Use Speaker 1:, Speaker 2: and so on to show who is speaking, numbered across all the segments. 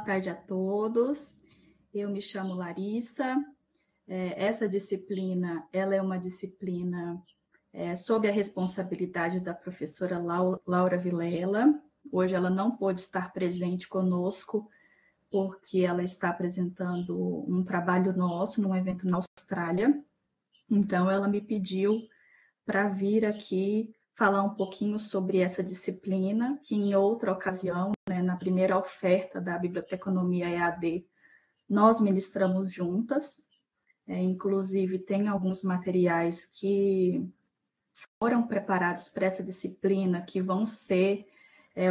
Speaker 1: tarde a todos. Eu me chamo Larissa. Essa disciplina, ela é uma disciplina sob a responsabilidade da professora Laura Vilela. Hoje ela não pôde estar presente conosco, porque ela está apresentando um trabalho nosso num evento na Austrália. Então, ela me pediu para vir aqui falar um pouquinho sobre essa disciplina, que em outra ocasião, né, na primeira oferta da Biblioteconomia EAD, nós ministramos juntas. Inclusive, tem alguns materiais que foram preparados para essa disciplina, que vão ser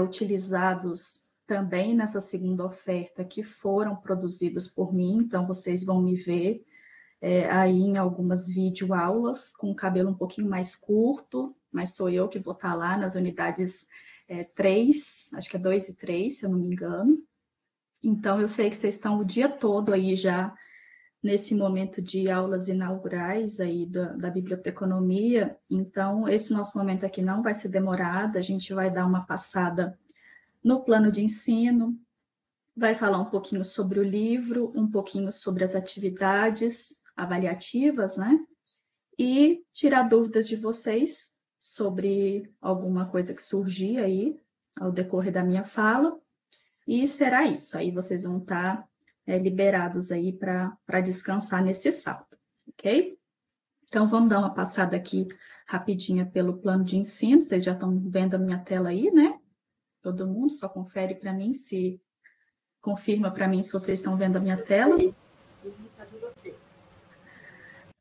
Speaker 1: utilizados também nessa segunda oferta, que foram produzidos por mim, então vocês vão me ver aí em algumas videoaulas, com o cabelo um pouquinho mais curto, mas sou eu que vou estar lá nas unidades 3, acho que é 2 e 3, se eu não me engano. Então, eu sei que vocês estão o dia todo aí já nesse momento de aulas inaugurais aí da biblioteconomia. Então, esse nosso momento aqui não vai ser demorado, a gente vai dar uma passada no plano de ensino, vai falar um pouquinho sobre o livro, um pouquinho sobre as atividades avaliativas, né? E tirar dúvidas de vocês sobre alguma coisa que surgir aí ao decorrer da minha fala. E será isso. Aí vocês vão estar liberados aí para descansar nesse sábado, ok? Então, vamos dar uma passada aqui rapidinha pelo plano de ensino. Vocês já estão vendo a minha tela aí, né? Todo mundo só confere para mim confirma para mim se vocês estão vendo a minha tela.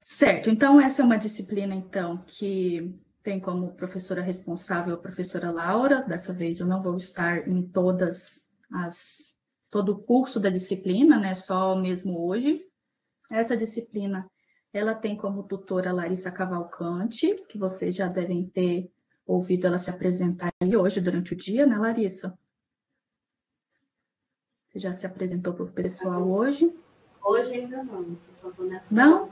Speaker 1: Certo, então essa é uma disciplina, então, que tem como professora responsável a professora Laura. Dessa vez eu não vou estar em todo o curso da disciplina, né, só mesmo hoje. Essa disciplina, ela tem como tutora Larissa Cavalcante, que vocês já devem ter ouvido ela se apresentar aí hoje durante o dia, né, Larissa? Você já se apresentou para o pessoal hoje?
Speaker 2: Hoje ainda não, só estou nessa
Speaker 1: não?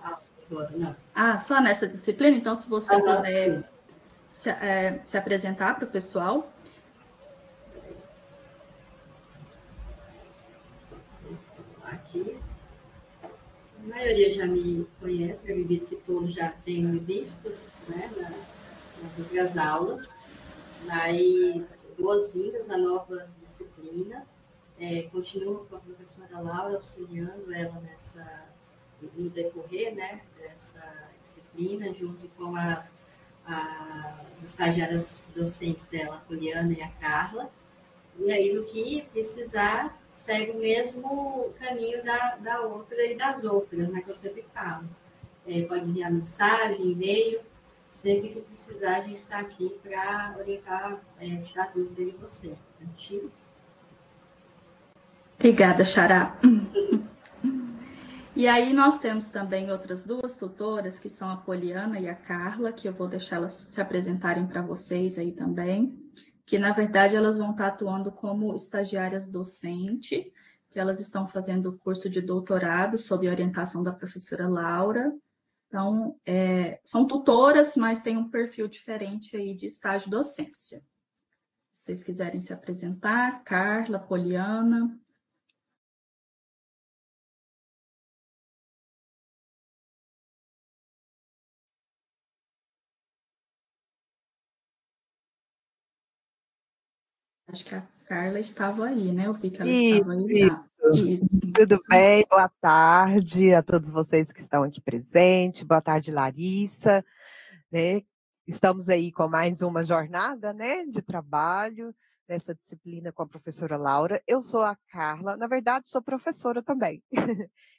Speaker 2: Agora, não.
Speaker 1: Ah, só nessa disciplina? Então, se você puder se apresentar para o pessoal.
Speaker 2: Aqui. A maioria já me conhece, eu acredito que todos já tenham me visto, né, nas outras aulas, mas boas-vindas à nova disciplina. Continuo com a professora Laura, auxiliando ela no decorrer, né, dessa disciplina, junto com as estagiárias docentes dela, a Poliana e a Carla. E aí, no que precisar, segue o mesmo caminho da outra e das outras, né, que eu sempre falo. Pode enviar mensagem, e-mail, sempre que precisar, a gente está aqui para orientar, tirar dúvida de vocês, certinho?
Speaker 1: Obrigada, Xará. E aí nós temos também outras duas tutoras, que são a Poliana e a Carla, que eu vou deixar elas se apresentarem para vocês aí também, que na verdade elas vão estar atuando como estagiárias docente, que elas estão fazendo o curso de doutorado sob a orientação da professora Laura. Então, são tutoras, mas têm um perfil diferente aí de estágio docência. Se vocês quiserem se apresentar, Carla, Poliana. Acho que a Carla estava aí, né? Eu vi que ela estava aí.
Speaker 3: Isso. Tudo bem? Boa tarde a todos vocês que estão aqui presentes. Boa tarde, Larissa. Né? Estamos aí com mais uma jornada, né, de trabalho nessa disciplina com a professora Laura. Eu sou a Carla, na verdade sou professora também.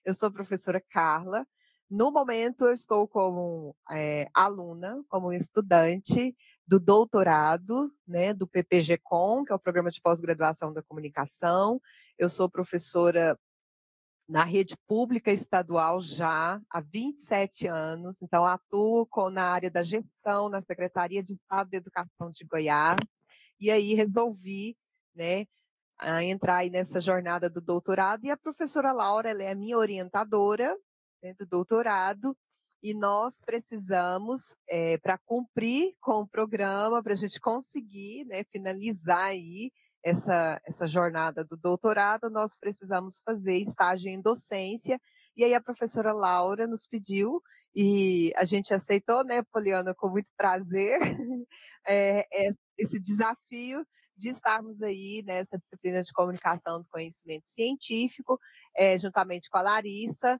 Speaker 3: Eu sou a professora Carla. No momento eu estou como aluna, como estudante do doutorado, né, do PPG-Com, que é o Programa de Pós-Graduação da Comunicação. Eu sou professora na rede pública estadual já há 27 anos, então atuo na área da gestão, na Secretaria de Estado de Educação de Goiás, e aí resolvi, né, entrar aí nessa jornada do doutorado, e a professora Laura, ela é a minha orientadora, né, do doutorado, e nós precisamos, para cumprir com o programa, para a gente conseguir, né, finalizar aí essa jornada do doutorado, nós precisamos fazer estágio em docência, e aí a professora Laura nos pediu, e a gente aceitou, né, Poliana, com muito prazer, esse desafio de estarmos aí nessa disciplina de comunicação do conhecimento científico, juntamente com a Larissa,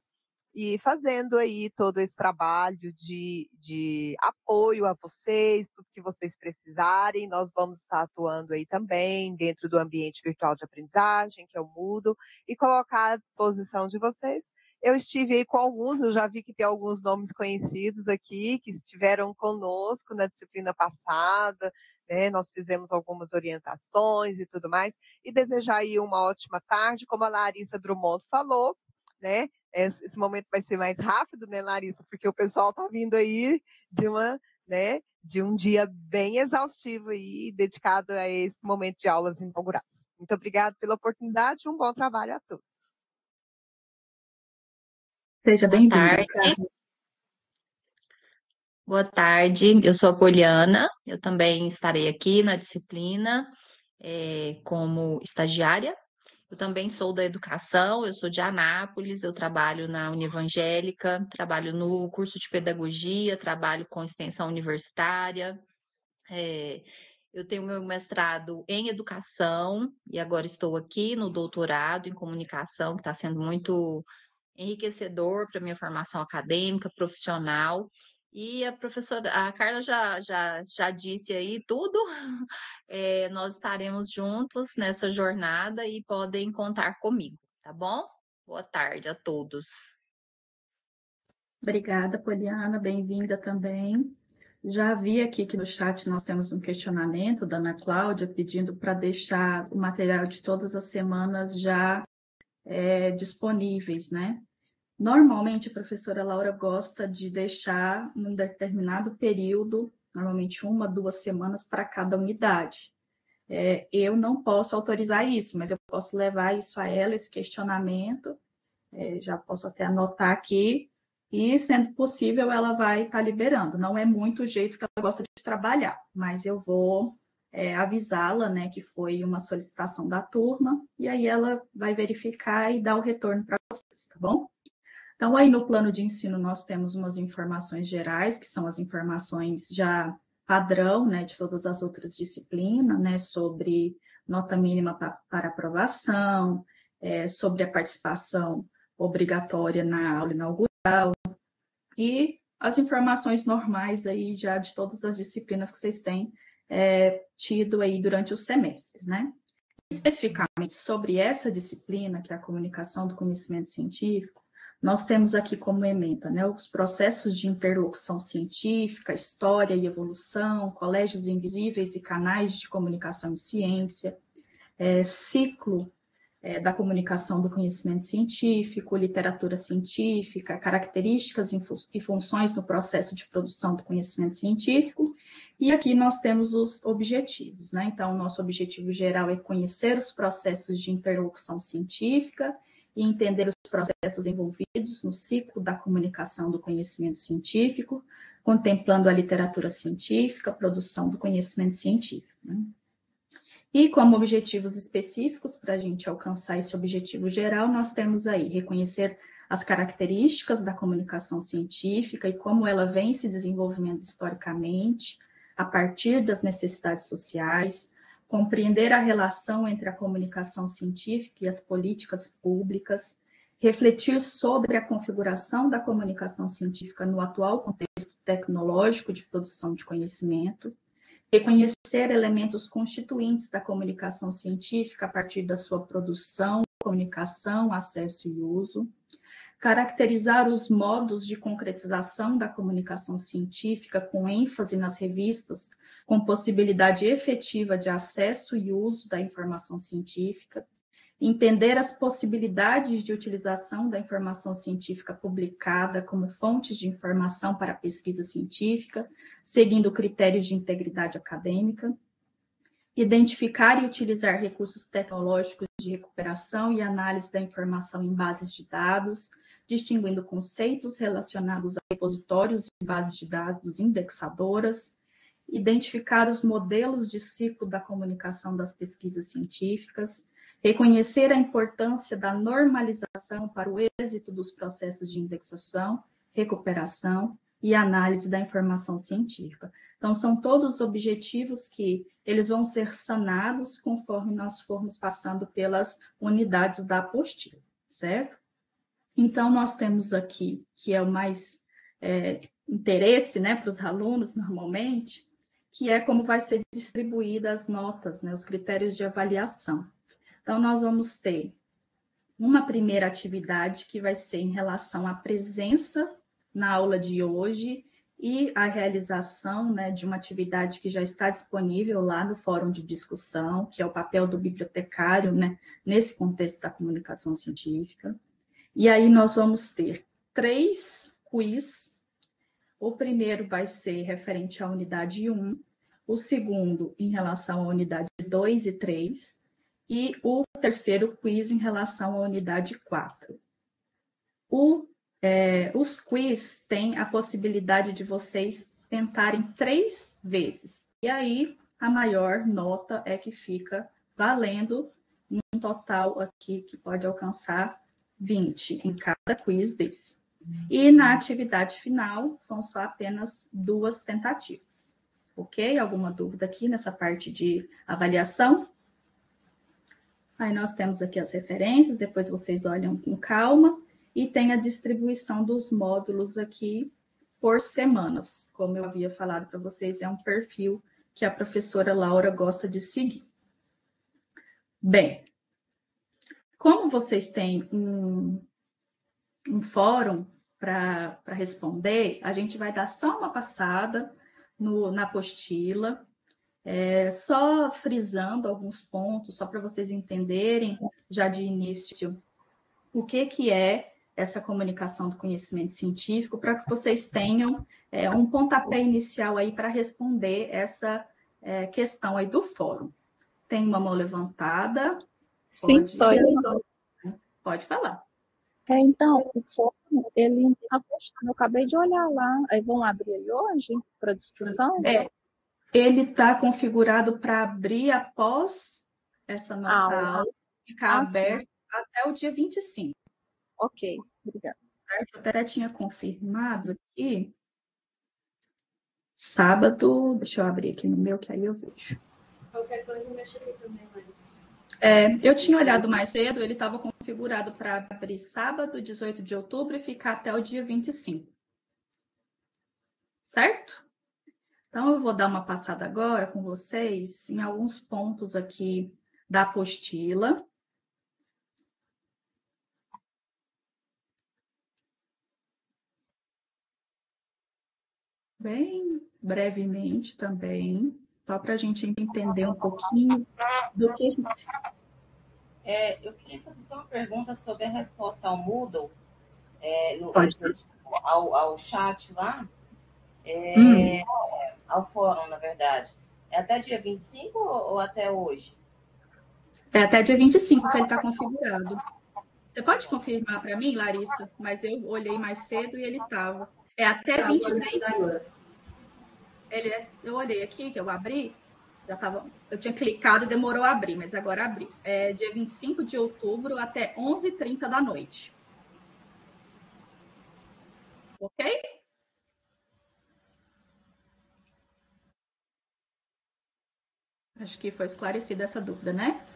Speaker 3: e fazendo aí todo esse trabalho de apoio a vocês, tudo que vocês precisarem. Nós vamos estar atuando aí também dentro do ambiente virtual de aprendizagem, que é o Moodle, e colocar à disposição de vocês. Eu estive aí com alguns, eu já vi que tem alguns nomes conhecidos aqui, que estiveram conosco na disciplina passada, né? Nós fizemos algumas orientações e tudo mais, e desejar aí uma ótima tarde, como a Larissa Drummond falou, né? Esse momento vai ser mais rápido, né, Larissa? Porque o pessoal está vindo aí de um dia bem exaustivo aí, dedicado a esse momento de aulas inaugurais. Muito obrigada pela oportunidade e um bom trabalho a todos.
Speaker 1: Seja bem-vinda.
Speaker 4: Boa tarde, eu sou a Poliana, eu também estarei aqui na disciplina como estagiária. Eu também sou da educação, eu sou de Anápolis, eu trabalho na Univangélica, trabalho no curso de pedagogia, trabalho com extensão universitária. Eu tenho meu mestrado em educação e agora estou aqui no doutorado em comunicação, que está sendo muito enriquecedor para a minha formação acadêmica, profissional. E a professora, a Carla já disse aí tudo. Nós estaremos juntos nessa jornada e podem contar comigo, tá bom? Boa tarde a todos.
Speaker 1: Obrigada, Poliana, bem-vinda também. Já vi aqui que no chat nós temos um questionamento da Ana Cláudia pedindo para deixar o material de todas as semanas já disponíveis, né? Normalmente, a professora Laura gosta de deixar um determinado período, normalmente 1, 2 semanas para cada unidade. Eu não posso autorizar isso, mas eu posso levar isso a ela, esse questionamento, já posso até anotar aqui, e, sendo possível, ela vai estar liberando. Não é muito o jeito que ela gosta de trabalhar, mas eu vou avisá-la, né, que foi uma solicitação da turma, e aí ela vai verificar e dar o retorno para vocês, tá bom? Então, aí no plano de ensino, nós temos umas informações gerais, que são as informações já padrão, né, de todas as outras disciplinas, né, sobre nota mínima para aprovação, sobre a participação obrigatória na aula inaugural, e as informações normais aí já de todas as disciplinas que vocês têm tido aí durante os semestres, né? Especificamente sobre essa disciplina, que é a comunicação do conhecimento científico, nós temos aqui como ementa, né, os processos de interlocução científica, história e evolução, colégios invisíveis e canais de comunicação em ciência, ciclo da comunicação do conhecimento científico, literatura científica, características e funções no processo de produção do conhecimento científico, e aqui nós temos os objetivos, né? Então, o nosso objetivo geral é conhecer os processos de interlocução científica e entender os processos envolvidos no ciclo da comunicação do conhecimento científico, contemplando a literatura científica, a produção do conhecimento científico, né? E como objetivos específicos, para a gente alcançar esse objetivo geral, nós temos aí reconhecer as características da comunicação científica e como ela vem se desenvolvendo historicamente, a partir das necessidades sociais, compreender a relação entre a comunicação científica e as políticas públicas, refletir sobre a configuração da comunicação científica no atual contexto tecnológico de produção de conhecimento, reconhecer elementos constituintes da comunicação científica a partir da sua produção, comunicação, acesso e uso, caracterizar os modos de concretização da comunicação científica com ênfase nas revistas, com possibilidade efetiva de acesso e uso da informação científica, entender as possibilidades de utilização da informação científica publicada como fontes de informação para a pesquisa científica, seguindo critérios de integridade acadêmica, identificar e utilizar recursos tecnológicos de recuperação e análise da informação em bases de dados, distinguindo conceitos relacionados a repositórios e bases de dados indexadoras, identificar os modelos de ciclo da comunicação das pesquisas científicas, reconhecer a importância da normalização para o êxito dos processos de indexação, recuperação e análise da informação científica. Então, são todos objetivos que eles vão ser sanados conforme nós formos passando pelas unidades da apostila, certo? Então, nós temos aqui, que é o mais interesse, né, para os alunos, normalmente, que é como vai ser distribuída as notas, né, os critérios de avaliação. Então, nós vamos ter uma primeira atividade que vai ser em relação à presença na aula de hoje e a realização, né, de uma atividade que já está disponível lá no fórum de discussão, que é o papel do bibliotecário, né, nesse contexto da comunicação científica. E aí nós vamos ter 3 quiz. O primeiro vai ser referente à unidade 1, o segundo em relação à unidade 2 e 3, e o terceiro quiz em relação à unidade 4. Os quiz têm a possibilidade de vocês tentarem 3 vezes. E aí, a maior nota é que fica valendo um total aqui que pode alcançar 20 em cada quiz desse. E na atividade final, são só apenas 2 tentativas. Ok? Alguma dúvida aqui nessa parte de avaliação? Aí nós temos aqui as referências, depois vocês olham com calma. E tem a distribuição dos módulos aqui por semanas. Como eu havia falado para vocês, é um perfil que a professora Laura gosta de seguir. Bem, como vocês têm um fórum para responder, a gente vai dar só uma passada na apostila, só frisando alguns pontos, só para vocês entenderem já de início o que é essa comunicação do conhecimento científico, para que vocês tenham um pontapé inicial aí para responder essa questão aí do fórum. Tem uma mão levantada?
Speaker 5: Sim, só eu.
Speaker 1: Pode falar.
Speaker 5: Então, o fórum, ele está fechado. Eu acabei de olhar lá. Aí vão abrir ele hoje para discussão?
Speaker 1: Ele está configurado para abrir após essa nossa aula, ficar aberto até o dia 25.
Speaker 5: Ok, obrigada.
Speaker 1: Certo? Eu até tinha confirmado aqui. Sábado, deixa eu abrir aqui no meu, que aí eu vejo.
Speaker 2: Qualquer coisa, mexe aqui também, mas...
Speaker 1: Eu tinha olhado mais cedo, ele estava configurado para abrir sábado, 18 de outubro, e ficar até o dia 25. Certo? Então, eu vou dar uma passada agora com vocês em alguns pontos aqui da apostila. Bem brevemente também, só para a gente entender um pouquinho do que...
Speaker 6: Eu queria fazer só uma pergunta sobre a resposta ao Moodle, ao chat lá, ao fórum, na verdade. É até dia 25 ou até hoje?
Speaker 1: É até dia 25 que ele está configurado. Você pode confirmar para mim, Larissa? Mas eu olhei mais cedo e ele estava. É até 23 agora. Eu olhei aqui, que eu abri, eu tinha clicado e demorou a abrir, mas agora abri. É dia 25 de outubro até 11h30 da noite. Ok? Acho que foi esclarecida essa dúvida, né?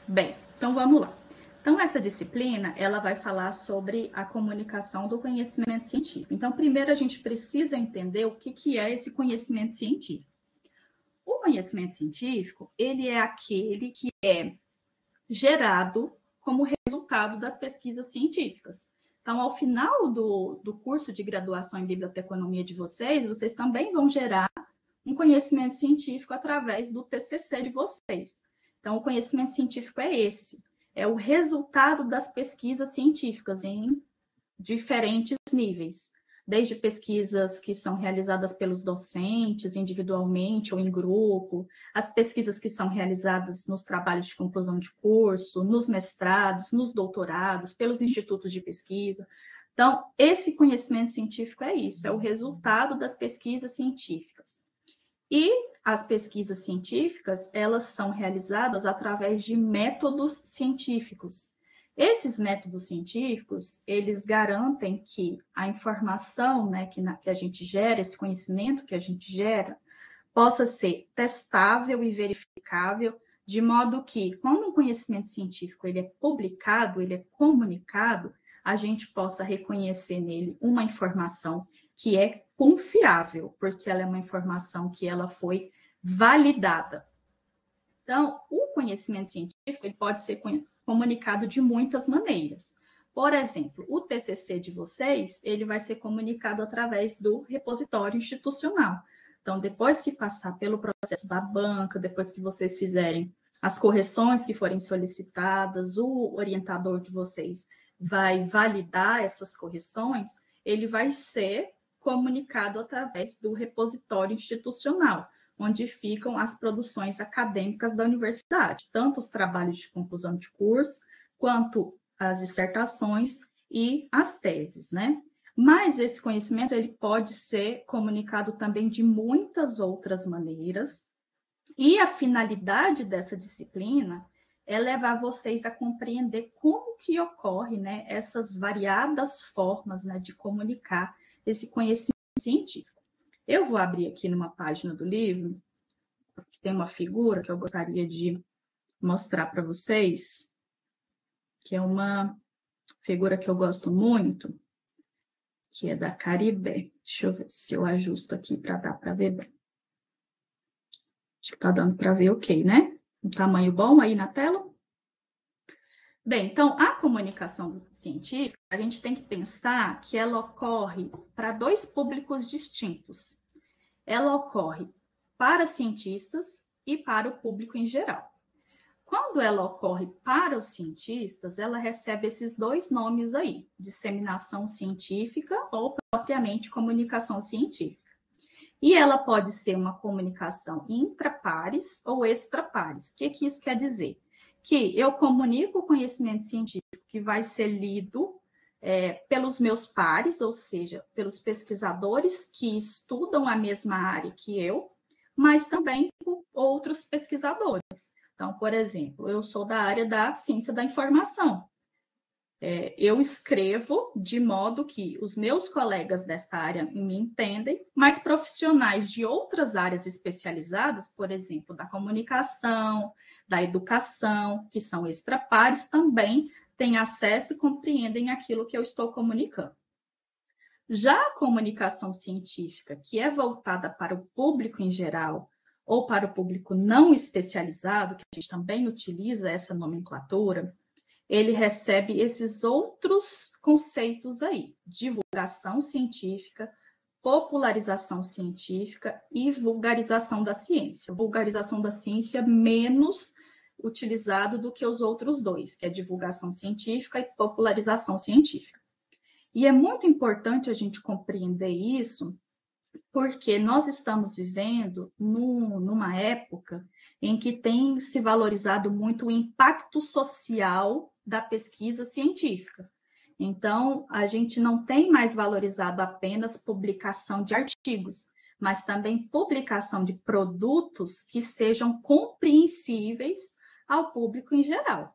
Speaker 1: Bem, então vamos lá. Então, essa disciplina, ela vai falar sobre a comunicação do conhecimento científico. Então, primeiro a gente precisa entender o que é esse conhecimento científico. O conhecimento científico, ele é aquele que é gerado como resultado das pesquisas científicas. Então, ao final do curso de graduação em biblioteconomia de vocês também vão gerar um conhecimento científico através do TCC de vocês. Então, o conhecimento científico é esse. É o resultado das pesquisas científicas em diferentes níveis, desde pesquisas que são realizadas pelos docentes, individualmente ou em grupo, as pesquisas que são realizadas nos trabalhos de conclusão de curso, nos mestrados, nos doutorados, pelos institutos de pesquisa. Então, esse conhecimento científico é isso, é o resultado das pesquisas científicas. E as pesquisas científicas, elas são realizadas através de métodos científicos. Esses métodos científicos, eles garantem que a informação, né, que a gente gera, esse conhecimento que a gente gera, possa ser testável e verificável, de modo que, quando um conhecimento científico ele é publicado, ele é comunicado, a gente possa reconhecer nele uma informação que é confiável, porque ela é uma informação que ela foi validada. Então, o conhecimento científico ele pode ser comunicado de muitas maneiras. Por exemplo, o TCC de vocês, ele vai ser comunicado através do repositório institucional. Então, depois que passar pelo processo da banca, depois que vocês fizerem as correções que forem solicitadas, o orientador de vocês vai validar essas correções, ele vai ser comunicado através do repositório institucional, onde ficam as produções acadêmicas da universidade, tanto os trabalhos de conclusão de curso, quanto as dissertações e as teses, né? Mas esse conhecimento ele pode ser comunicado também de muitas outras maneiras, e a finalidade dessa disciplina é levar vocês a compreender como que ocorre, né, essas variadas formas, né, de comunicar esse conhecimento científico. Eu vou abrir aqui numa página do livro, que tem uma figura que eu gostaria de mostrar para vocês, que é uma figura que eu gosto muito, que é da Caribé. Deixa eu ver se eu ajusto aqui para dar para ver bem. Acho que está dando para ver ok, né? Um tamanho bom aí na tela? Bem, então, a comunicação científica, a gente tem que pensar que ela ocorre para dois públicos distintos. Ela ocorre para cientistas e para o público em geral. Quando ela ocorre para os cientistas, ela recebe esses dois nomes aí, disseminação científica ou propriamente comunicação científica. E ela pode ser uma comunicação intrapares ou extrapares. O que isso quer dizer? Que eu comunico o conhecimento científico que vai ser lido pelos meus pares, ou seja, pelos pesquisadores que estudam a mesma área que eu, mas também por outros pesquisadores. Então, por exemplo, eu sou da área da ciência da informação. Eu escrevo de modo que os meus colegas dessa área me entendem, mas profissionais de outras áreas especializadas, por exemplo, da comunicação, da educação, que são extrapares, também têm acesso e compreendem aquilo que eu estou comunicando. Já a comunicação científica, que é voltada para o público em geral, ou para o público não especializado, que a gente também utiliza essa nomenclatura, ele recebe esses outros conceitos aí: divulgação científica, popularização científica e vulgarização da ciência. Vulgarização da ciência menos utilizado do que os outros dois, que é divulgação científica e popularização científica. E é muito importante a gente compreender isso, porque nós estamos vivendo numa época em que tem se valorizado muito o impacto social da pesquisa científica. Então, a gente não tem mais valorizado apenas publicação de artigos, mas também publicação de produtos que sejam compreensíveis ao público em geral.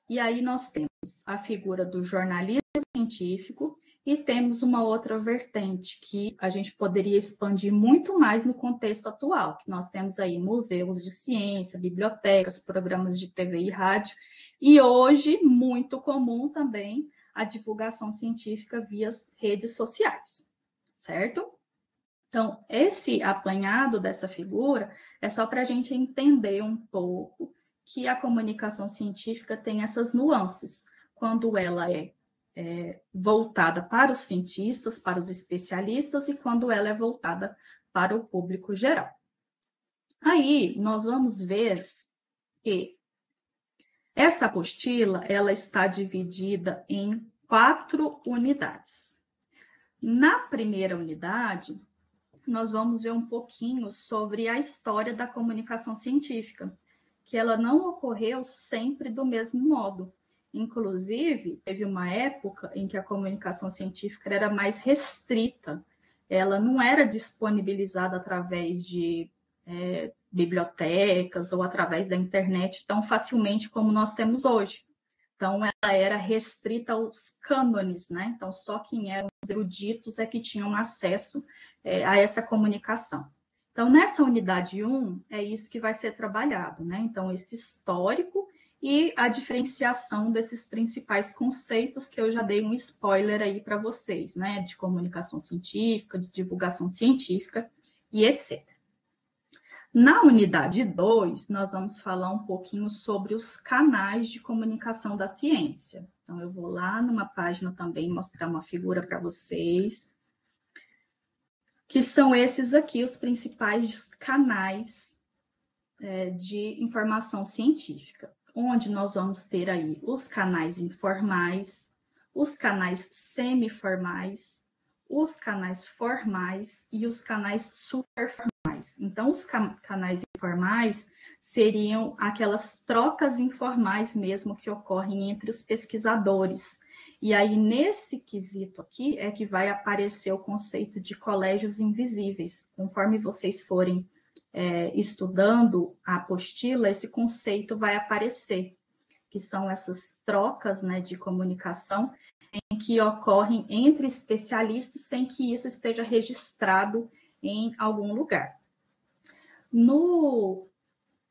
Speaker 1: E aí nós temos a figura do jornalismo científico e temos uma outra vertente que a gente poderia expandir muito mais no contexto atual, que nós temos aí museus de ciência, bibliotecas, programas de TV e rádio, e hoje, muito comum também, a divulgação científica via redes sociais, certo? Então, esse apanhado dessa figura é só para a gente entender um pouco que a comunicação científica tem essas nuances, quando ela é voltada para os cientistas, para os especialistas, e quando ela é voltada para o público geral. Aí, nós vamos ver que essa apostila, ela está dividida em 4 unidades. Na primeira unidade, nós vamos ver um pouquinho sobre a história da comunicação científica, que ela não ocorreu sempre do mesmo modo. Inclusive, teve uma época em que a comunicação científica era mais restrita, ela não era disponibilizada através de bibliotecas ou através da internet tão facilmente como nós temos hoje. Então, ela era restrita aos cânones, né? Então, só quem eram os eruditos é que tinham acesso a essa comunicação. Então, nessa unidade 1, é isso que vai ser trabalhado, né? Então, esse histórico e a diferenciação desses principais conceitos que eu já dei um spoiler aí para vocês, né? De comunicação científica, de divulgação científica e etc. Na unidade 2, nós vamos falar um pouquinho sobre os canais de comunicação da ciência. Então, eu vou lá numa página também mostrar uma figura para vocês, que são esses aqui, os principais canais de informação científica, onde nós vamos ter aí os canais informais, os canais semiformais, os canais formais e os canais superformais. Então, os canais informais seriam aquelas trocas informais mesmo que ocorrem entre os pesquisadores. E aí, nesse quesito aqui, é que vai aparecer o conceito de colégios invisíveis. Conforme vocês forem estudando a apostila, esse conceito vai aparecer, que são essas trocas, né, de comunicação em que ocorrem entre especialistas sem que isso esteja registrado em algum lugar. No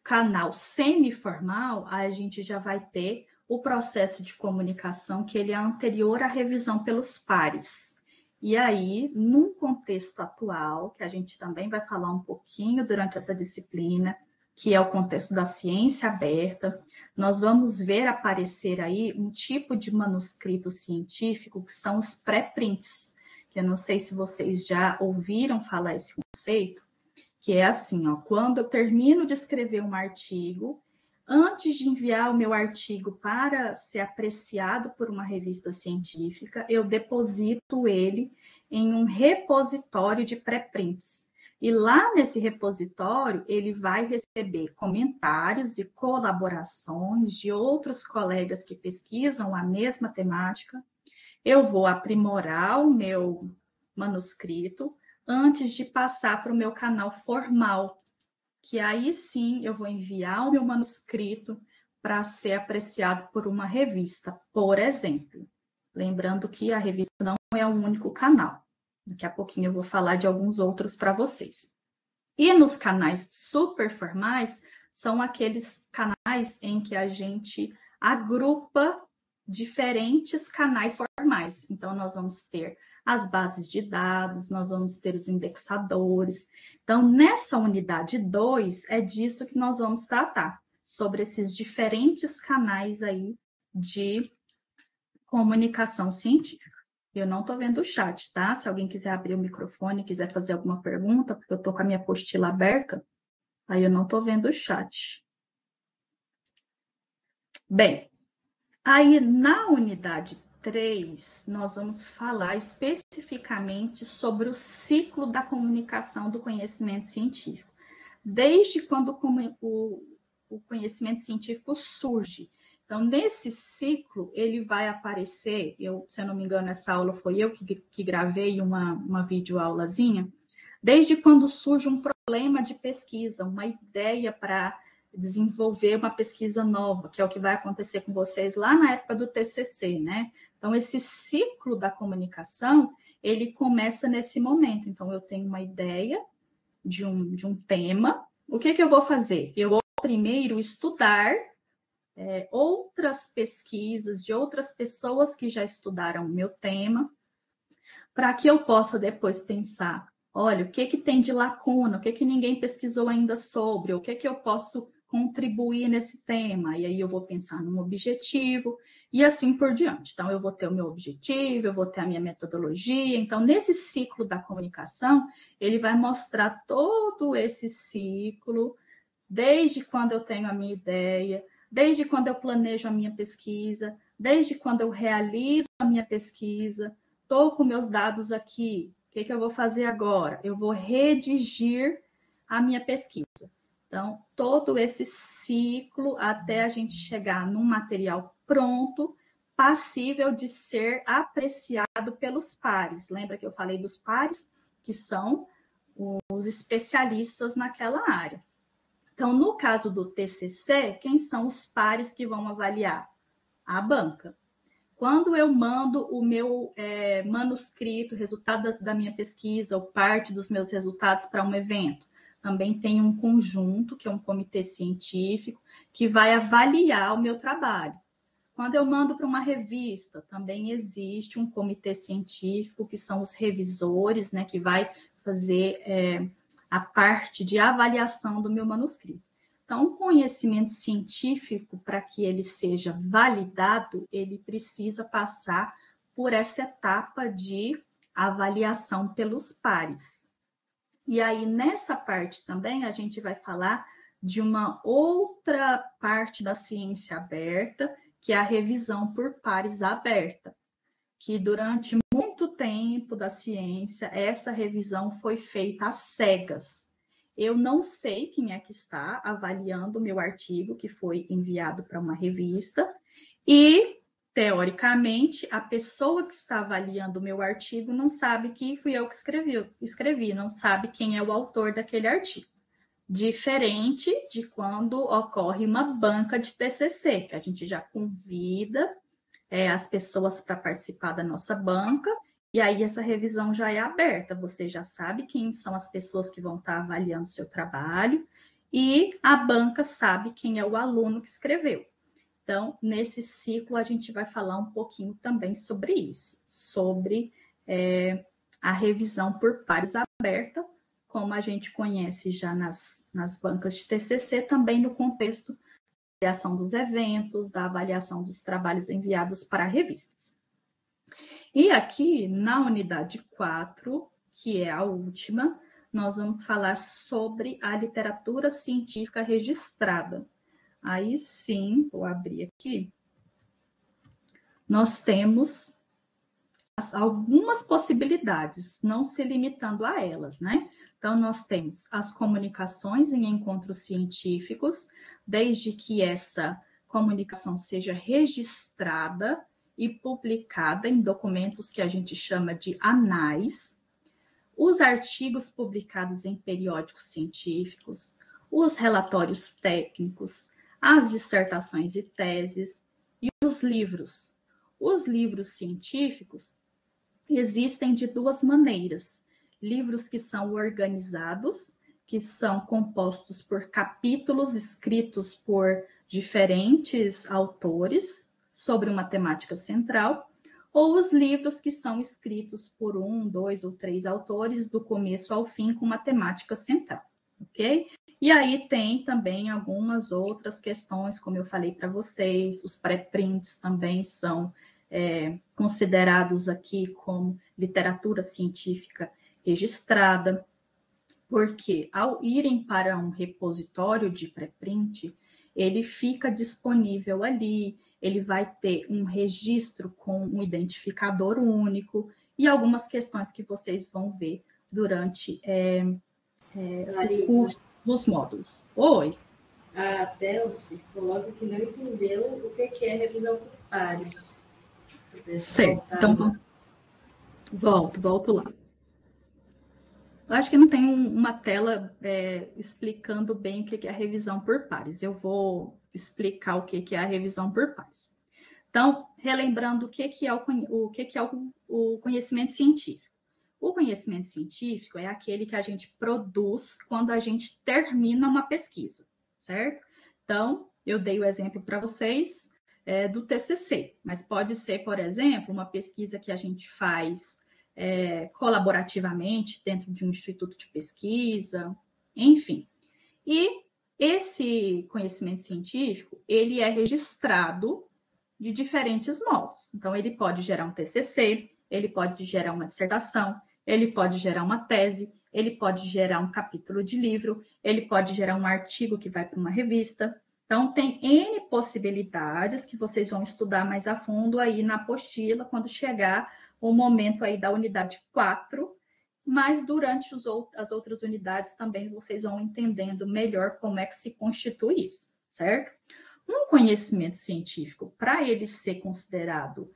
Speaker 1: canal semiformal, a gente já vai ter o processo de comunicação que ele é anterior à revisão pelos pares. E aí, num contexto atual, que a gente também vai falar um pouquinho durante essa disciplina, que é o contexto da ciência aberta, nós vamos ver aparecer aí um tipo de manuscrito científico que são os pré-prints, que eu não sei se vocês já ouviram falar esse conceito, que é assim, ó, quando eu termino de escrever um artigo, antes de enviar o meu artigo para ser apreciado por uma revista científica, eu deposito ele em um repositório de pré-prints. E lá nesse repositório, ele vai receber comentários e colaborações de outros colegas que pesquisam a mesma temática. Eu vou aprimorar o meu manuscrito antes de passar para o meu canal formal, que aí sim eu vou enviar o meu manuscrito para ser apreciado por uma revista, por exemplo. Lembrando que a revista não é o único canal. Daqui a pouquinho eu vou falar de alguns outros para vocês. E nos canais superformais, são aqueles canais em que a gente agrupa diferentes canais formais. Então, nós vamos ter as bases de dados, nós vamos ter os indexadores. Então, nessa unidade 2, é disso que nós vamos tratar, sobre esses diferentes canais aí de comunicação científica. Eu não estou vendo o chat, tá? Se alguém quiser abrir o microfone, quiser fazer alguma pergunta, porque eu estou com a minha apostila aberta, aí eu não estou vendo o chat. Bem, aí na unidade 3, nós vamos falar especificamente sobre o ciclo da comunicação do conhecimento científico. Desde quando o conhecimento científico surge. Então, nesse ciclo, ele vai aparecer, se eu não me engano, essa aula foi eu que gravei uma videoaulazinha, desde quando surge um problema de pesquisa, uma ideia para desenvolver uma pesquisa nova, que é o que vai acontecer com vocês lá na época do TCC, né? Então, esse ciclo da comunicação, ele começa nesse momento. Então, eu tenho uma ideia de um tema. O que eu vou fazer? Eu vou primeiro estudar outras pesquisas de outras pessoas que já estudaram o meu tema, para que eu possa depois pensar, olha, o que tem de lacuna, o que ninguém pesquisou ainda sobre, o que eu posso contribuir nesse tema, e aí eu vou pensar num objetivo, e assim por diante. Então, eu vou ter o meu objetivo, eu vou ter a minha metodologia. Então, nesse ciclo da comunicação, ele vai mostrar todo esse ciclo, desde quando eu tenho a minha ideia, desde quando eu planejo a minha pesquisa, desde quando eu realizo a minha pesquisa, estou com meus dados aqui, o que eu vou fazer agora? Eu vou redigir a minha pesquisa. Então, todo esse ciclo até a gente chegar num material pronto, passível de ser apreciado pelos pares. Lembra que eu falei dos pares, que são os especialistas naquela área. Então, no caso do TCC, quem são os pares que vão avaliar? A banca. Quando eu mando o meu manuscrito, resultado da minha pesquisa, ou parte dos meus resultados para um evento, também tem um conjunto, que é um comitê científico, que vai avaliar o meu trabalho. Quando eu mando para uma revista, também existe um comitê científico, que são os revisores, né, que vai fazer a parte de avaliação do meu manuscrito. Então, o conhecimento científico, para que ele seja validado, ele precisa passar por essa etapa de avaliação pelos pares. E aí, nessa parte também, a gente vai falar de uma outra parte da ciência aberta, que é a revisão por pares aberta, que durante muito tempo da ciência, essa revisão foi feita às cegas. Eu não sei quem é que está avaliando o meu artigo, que foi enviado para uma revista, e, teoricamente, a pessoa que está avaliando o meu artigo não sabe que fui eu que escrevi, não sabe quem é o autor daquele artigo. Diferente de quando ocorre uma banca de TCC, que a gente já convida as pessoas para participar da nossa banca, e aí essa revisão já é aberta, você já sabe quem são as pessoas que vão estar avaliando o seu trabalho, e a banca sabe quem é o aluno que escreveu. Então, nesse ciclo, a gente vai falar um pouquinho também sobre isso, sobre a revisão por pares aberta, como a gente conhece já nas bancas de TCC, também no contexto da avaliação dos eventos, da avaliação dos trabalhos enviados para revistas. E aqui, na unidade 4, que é a última, nós vamos falar sobre a literatura científica registrada. Aí sim, vou abrir aqui, nós temos algumas possibilidades, não se limitando a elas, né? Então, nós temos as comunicações em encontros científicos, desde que essa comunicação seja registrada e publicada em documentos que a gente chama de anais, os artigos publicados em periódicos científicos, os relatórios técnicos, as dissertações e teses e os livros. Os livros científicos existem de duas maneiras. Livros que são organizados, que são compostos por capítulos escritos por diferentes autores sobre uma temática central, ou os livros que são escritos por 1, 2 ou 3 autores do começo ao fim com uma temática central, ok? E aí tem também algumas outras questões, como eu falei para vocês, os pré-prints também são considerados aqui como literatura científica registrada, porque ao irem para um repositório de pré-print, ele fica disponível ali, ele vai ter um registro com um identificador único e algumas questões que vocês vão ver durante o curso dos módulos. Oi.
Speaker 2: A Delcy coloca que não entendeu o que é revisão por pares.
Speaker 1: Certo, então volto lá. Eu acho que não tem uma tela explicando bem o que é a revisão por pares. Eu vou explicar o que é a revisão por pares. Então, relembrando o que é o conhecimento científico. O conhecimento científico é aquele que a gente produz quando a gente termina uma pesquisa, certo? Então, eu dei o exemplo para vocês do TCC, mas pode ser, por exemplo, uma pesquisa que a gente faz colaborativamente dentro de um instituto de pesquisa, enfim. E esse conhecimento científico, ele é registrado de diferentes modos. Então, ele pode gerar um TCC, ele pode gerar uma dissertação, ele pode gerar uma tese, ele pode gerar um capítulo de livro, ele pode gerar um artigo que vai para uma revista. Então, tem N possibilidades que vocês vão estudar mais a fundo aí na apostila, quando chegar o momento aí da unidade 4, mas durante as outras unidades também vocês vão entendendo melhor como é que se constitui isso, certo? Um conhecimento científico, para ele ser considerado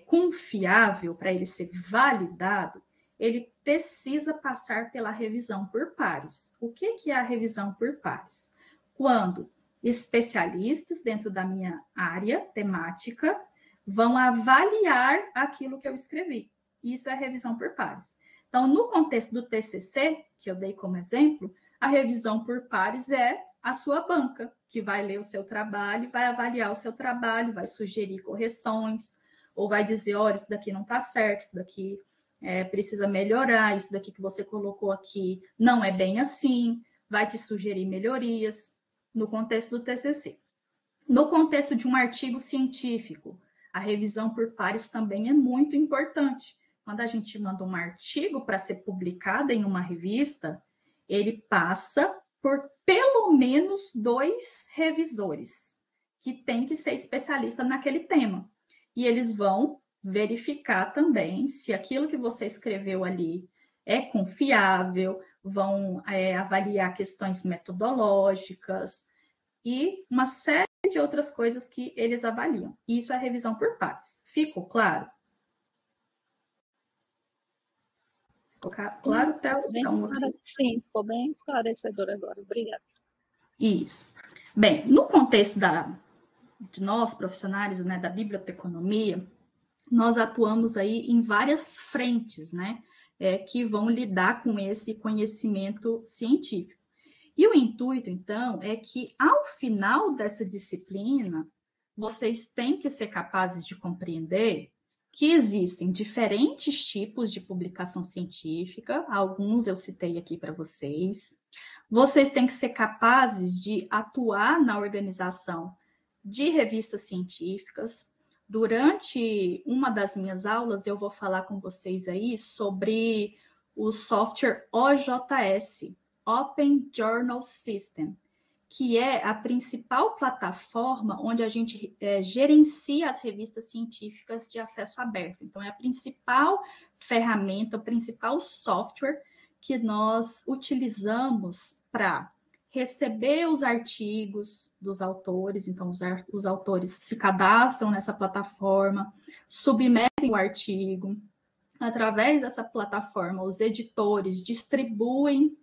Speaker 1: confiável, para ele ser validado, ele precisa passar pela revisão por pares. O que é a revisão por pares? Quando especialistas dentro da minha área temática vão avaliar aquilo que eu escrevi. Isso é revisão por pares. Então, no contexto do TCC, que eu dei como exemplo, a revisão por pares é a sua banca, que vai ler o seu trabalho, vai avaliar o seu trabalho, vai sugerir correções, ou vai dizer, olha, isso daqui não está certo, isso daqui precisa melhorar, isso daqui que você colocou aqui não é bem assim, vai te sugerir melhorias no contexto do TCC. No contexto de um artigo científico, a revisão por pares também é muito importante. Quando a gente manda um artigo para ser publicado em uma revista, ele passa por pelo menos 2 revisores, que tem que ser especialista naquele tema. E eles vão verificar também se aquilo que você escreveu ali é confiável, vão avaliar questões metodológicas e uma série de outras coisas que eles avaliam. Isso é revisão por pares. Ficou claro? Ficou claro, Thelson?
Speaker 5: Sim, ficou bem esclarecedor agora. Obrigada.
Speaker 1: Isso. Bem, no contexto de nós, profissionais, né, da biblioteconomia, nós atuamos aí em várias frentes, né, que vão lidar com esse conhecimento científico. E o intuito, então, é que ao final dessa disciplina, vocês têm que ser capazes de compreender que existem diferentes tipos de publicação científica, alguns eu citei aqui para vocês. Vocês têm que ser capazes de atuar na organização de revistas científicas. Durante uma das minhas aulas, eu vou falar com vocês aí sobre o software OJS, Open Journal System, que é a principal plataforma onde a gente gerencia as revistas científicas de acesso aberto. Então, é a principal ferramenta, o principal software que nós utilizamos para receber os artigos dos autores. Então, os autores se cadastram nessa plataforma, submetem o artigo. Através dessa plataforma, os editores distribuem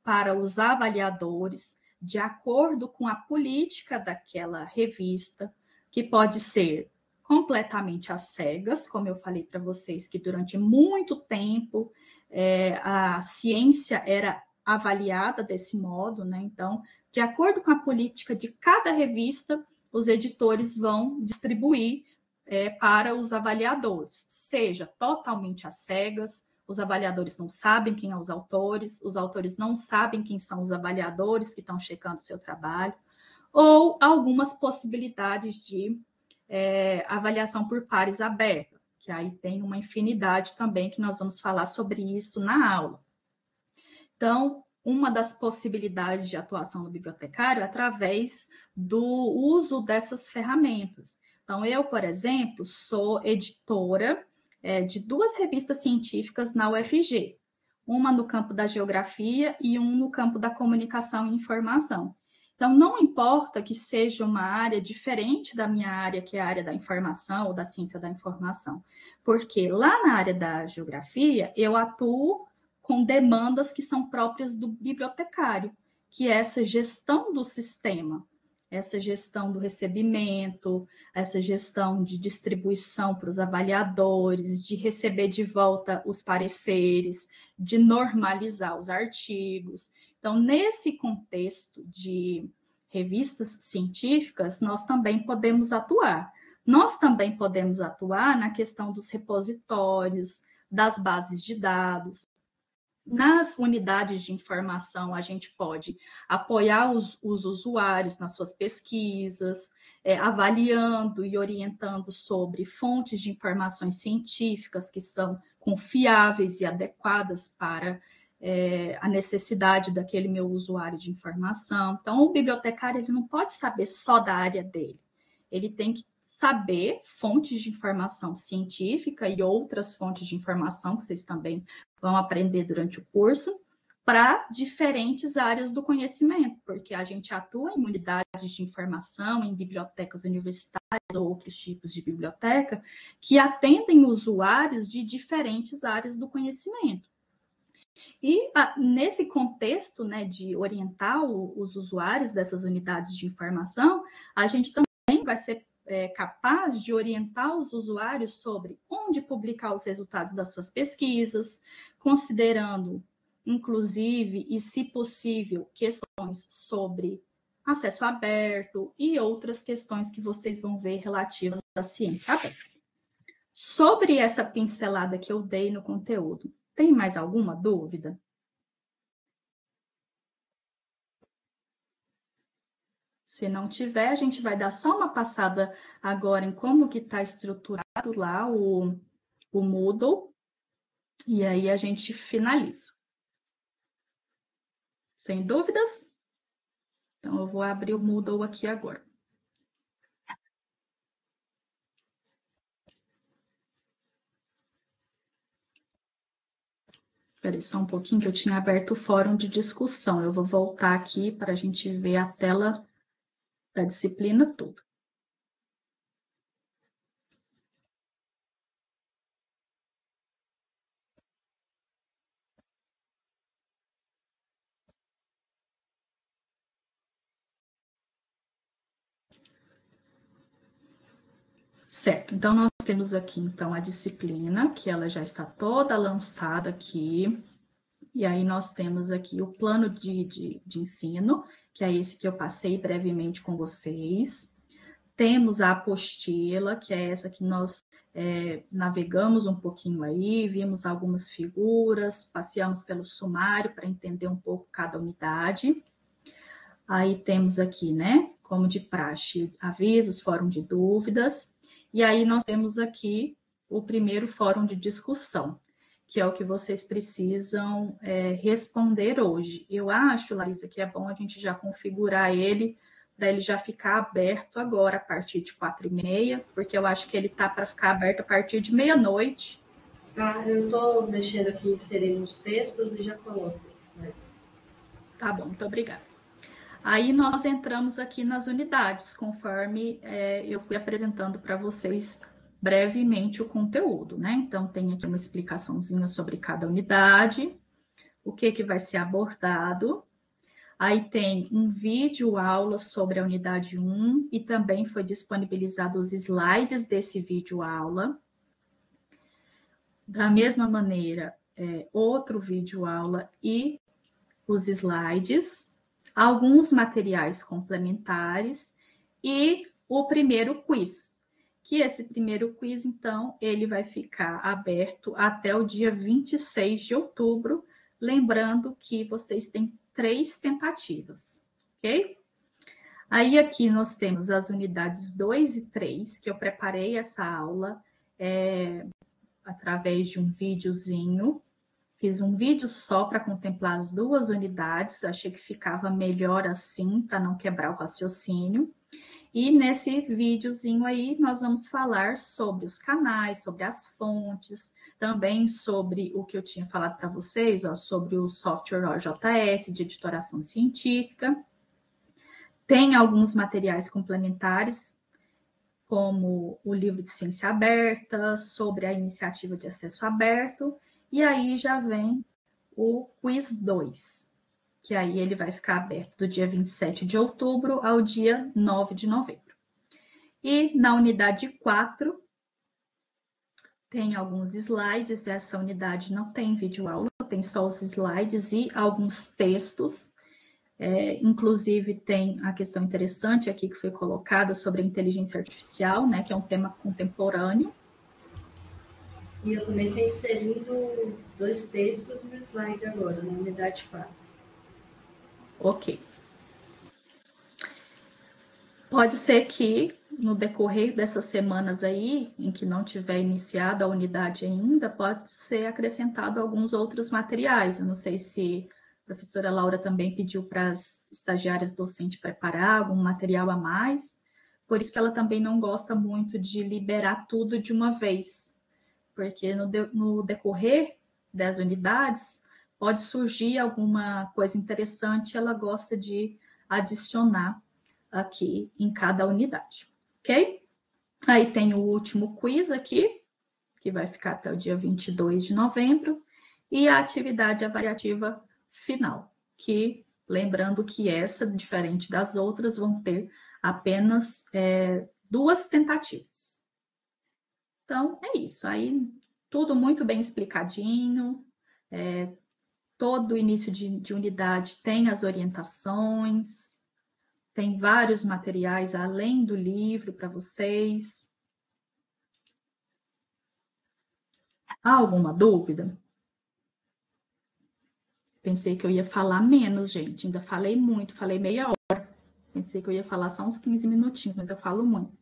Speaker 1: para os avaliadores, de acordo com a política daquela revista, que pode ser completamente às cegas, como eu falei para vocês, que durante muito tempo a ciência era avaliada desse modo, né? Então, de acordo com a política de cada revista, os editores vão distribuir para os avaliadores, seja totalmente às cegas, os avaliadores não sabem quem são os autores não sabem quem são os avaliadores que estão checando o seu trabalho, ou algumas possibilidades de avaliação por pares aberta, que aí tem uma infinidade também, que nós vamos falar sobre isso na aula. Então, uma das possibilidades de atuação do bibliotecário é através do uso dessas ferramentas. Então, eu, por exemplo, sou editora de 2 revistas científicas na UFG, uma no campo da geografia e um no campo da comunicação e informação. Então, não importa que seja uma área diferente da minha área, que é a área da informação ou da ciência da informação, porque lá na área da geografia, eu atuo com demandas que são próprias do bibliotecário, que é essa gestão do sistema, essa gestão do recebimento, essa gestão de distribuição para os avaliadores, de receber de volta os pareceres, de normalizar os artigos. Então, nesse contexto de revistas científicas, nós também podemos atuar. Nós também podemos atuar na questão dos repositórios, das bases de dados. Nas unidades de informação, a gente pode apoiar os usuários nas suas pesquisas, avaliando e orientando sobre fontes de informações científicas que são confiáveis e adequadas para a necessidade daquele meu usuário de informação. Então, o bibliotecário ele não pode saber só da área dele, ele tem que saber fontes de informação científica e outras fontes de informação que vocês também vão aprender durante o curso, para diferentes áreas do conhecimento, porque a gente atua em unidades de informação, em bibliotecas universitárias ou outros tipos de biblioteca, que atendem usuários de diferentes áreas do conhecimento. E nesse contexto, né, de orientar os usuários dessas unidades de informação, a gente também vai ser capaz de orientar os usuários sobre onde publicar os resultados das suas pesquisas, considerando, inclusive, e se possível, questões sobre acesso aberto e outras questões que vocês vão ver relativas à ciência aberta. Sobre essa pincelada que eu dei no conteúdo, tem mais alguma dúvida? Se não tiver, a gente vai dar só uma passada agora em como que está estruturado lá o Moodle, e aí a gente finaliza. Sem dúvidas? Então, eu vou abrir o Moodle aqui agora. Espera aí só um pouquinho que eu tinha aberto o fórum de discussão. Eu vou voltar aqui para a gente ver a tela da disciplina toda. Certo, então nós temos aqui então a disciplina, que ela já está toda lançada aqui, e aí nós temos aqui o plano de ensino, que é esse que eu passei brevemente com vocês. Temos a apostila, que é essa que nós navegamos um pouquinho aí, vimos algumas figuras, passeamos pelo sumário para entender um pouco cada unidade. Aí temos aqui, né, como de praxe, avisos, fórum de dúvidas. E aí nós temos aqui o primeiro fórum de discussão, que é o que vocês precisam responder hoje. Eu acho, Larissa, que é bom a gente já configurar ele, para ele já ficar aberto agora, a partir de 4h30, porque eu acho que ele tá para ficar aberto a partir de meia-noite.
Speaker 2: Eu estou mexendo aqui, inserindo os textos e já coloco.
Speaker 1: Tá bom, muito obrigada. Aí nós entramos aqui nas unidades, conforme eu fui apresentando para vocês brevemente o conteúdo, né? Então, tem aqui uma explicaçãozinha sobre cada unidade, o que vai ser abordado. Aí tem um vídeo aula sobre a unidade 1 e também foi disponibilizado os slides desse vídeo aula. Da mesma maneira, outro vídeo aula e os slides, alguns materiais complementares e o primeiro quiz, que esse primeiro quiz, então, ele vai ficar aberto até o dia 26 de outubro, lembrando que vocês têm 3 tentativas, ok? Aí aqui nós temos as unidades 2 e 3, que eu preparei essa aula através de um videozinho. Fiz um vídeo só para contemplar as 2 unidades, achei que ficava melhor assim, para não quebrar o raciocínio. E nesse videozinho aí, nós vamos falar sobre os canais, sobre as fontes, também sobre o que eu tinha falado para vocês, sobre o software OJS de editoração científica. Tem alguns materiais complementares, como o livro de ciência aberta, sobre a iniciativa de acesso aberto, e aí já vem o quiz 2, que aí ele vai ficar aberto do dia 27 de outubro ao dia 9 de novembro. E na unidade 4, tem alguns slides, essa unidade não tem vídeo aula, tem só os slides e alguns textos. Inclusive tem a questão interessante aqui que foi colocada sobre a inteligência artificial, né, que é um tema contemporâneo.
Speaker 2: E eu também estou inserindo 2 textos no slide agora, na unidade 4.
Speaker 1: Ok. Pode ser que no decorrer dessas semanas aí, em que não tiver iniciado a unidade ainda, pode ser acrescentado alguns outros materiais. Eu não sei se a professora Laura também pediu para as estagiárias docentes preparar algum material a mais, por isso que ela também não gosta muito de liberar tudo de uma vez, porque no decorrer das unidades, pode surgir alguma coisa interessante, ela gosta de adicionar aqui em cada unidade, ok? Aí tem o último quiz aqui, que vai ficar até o dia 22 de novembro, e a atividade avaliativa final, que, lembrando que essa, diferente das outras, vão ter apenas 2 tentativas. Então, é isso. Aí, tudo muito bem explicadinho, todo início de unidade tem as orientações, tem vários materiais além do livro para vocês. Há alguma dúvida? Pensei que eu ia falar menos, gente. Ainda falei muito, falei meia hora. Pensei que eu ia falar só uns 15 minutinhos, mas eu falo muito.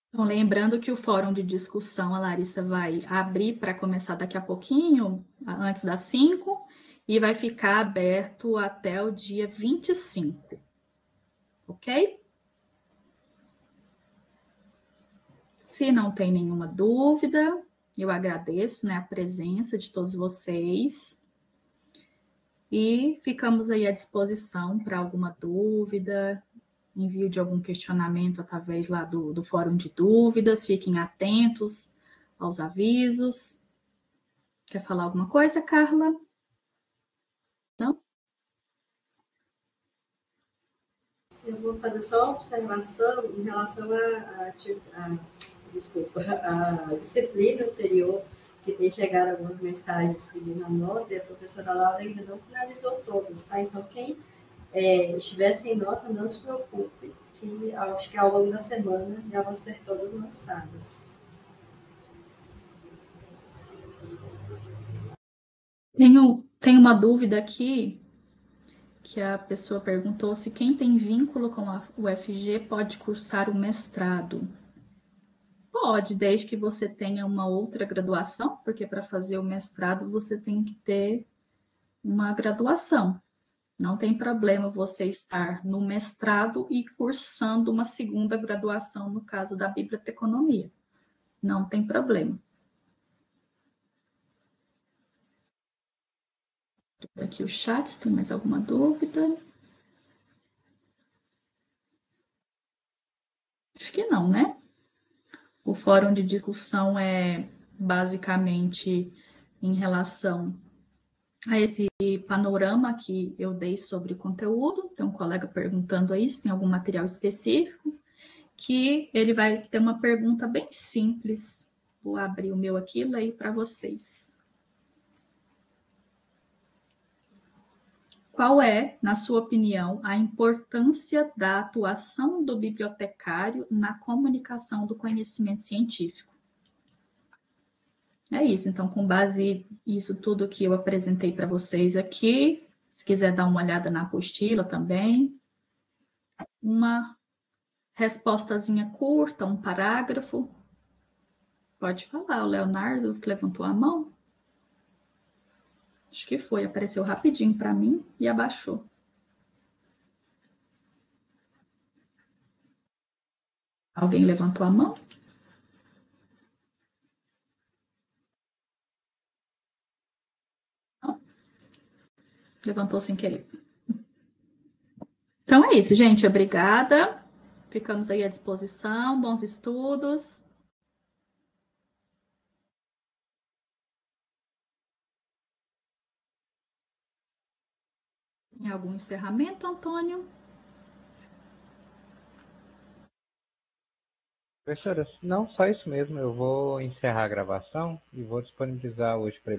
Speaker 1: Então, lembrando que o fórum de discussão, a Larissa vai abrir para começar daqui a pouquinho, antes das 5, e vai ficar aberto até o dia 25. Ok? Se não tem nenhuma dúvida, eu agradeço, né, a presença de todos vocês. E ficamos aí à disposição para alguma dúvida, envio de algum questionamento através lá do fórum de dúvidas. Fiquem atentos aos avisos. Quer falar alguma coisa, Carla? Não?
Speaker 2: Eu vou fazer só uma observação em relação à disciplina anterior, que tem chegado algumas mensagens pedindo a nota, e a professora Laura ainda não finalizou todas, tá? Então, quem estiver sem nota, não se preocupe, que acho que ao longo da semana já vão ser todas lançadas.
Speaker 1: Tenho uma dúvida aqui, que a pessoa perguntou se quem tem vínculo com a UFG pode cursar o mestrado. Pode, desde que você tenha uma outra graduação, porque para fazer o mestrado você tem que ter uma graduação. Não tem problema você estar no mestrado e cursando uma segunda graduação, no caso da biblioteconomia. Não tem problema. Aqui o chat, se tem mais alguma dúvida? Acho que não, né? O fórum de discussão é basicamente em relação a esse panorama que eu dei sobre o conteúdo. Tem um colega perguntando aí se tem algum material específico, que ele vai ter uma pergunta bem simples. Vou abrir o meu aqui e ler para vocês. Qual é, na sua opinião, a importância da atuação do bibliotecário na comunicação do conhecimento científico? É isso, então, com base nisso tudo que eu apresentei para vocês aqui, se quiser dar uma olhada na apostila também, uma respostazinha curta, um parágrafo. Pode falar, o Leonardo que levantou a mão. Acho que foi, apareceu rapidinho para mim e abaixou. Alguém levantou a mão? Não. Levantou sem querer. Então é isso, gente. Obrigada. Ficamos aí à disposição. Bons estudos. Tem algum encerramento, Antônio?
Speaker 7: Professora, não, só isso mesmo. Eu vou encerrar a gravação e vou disponibilizar hoje para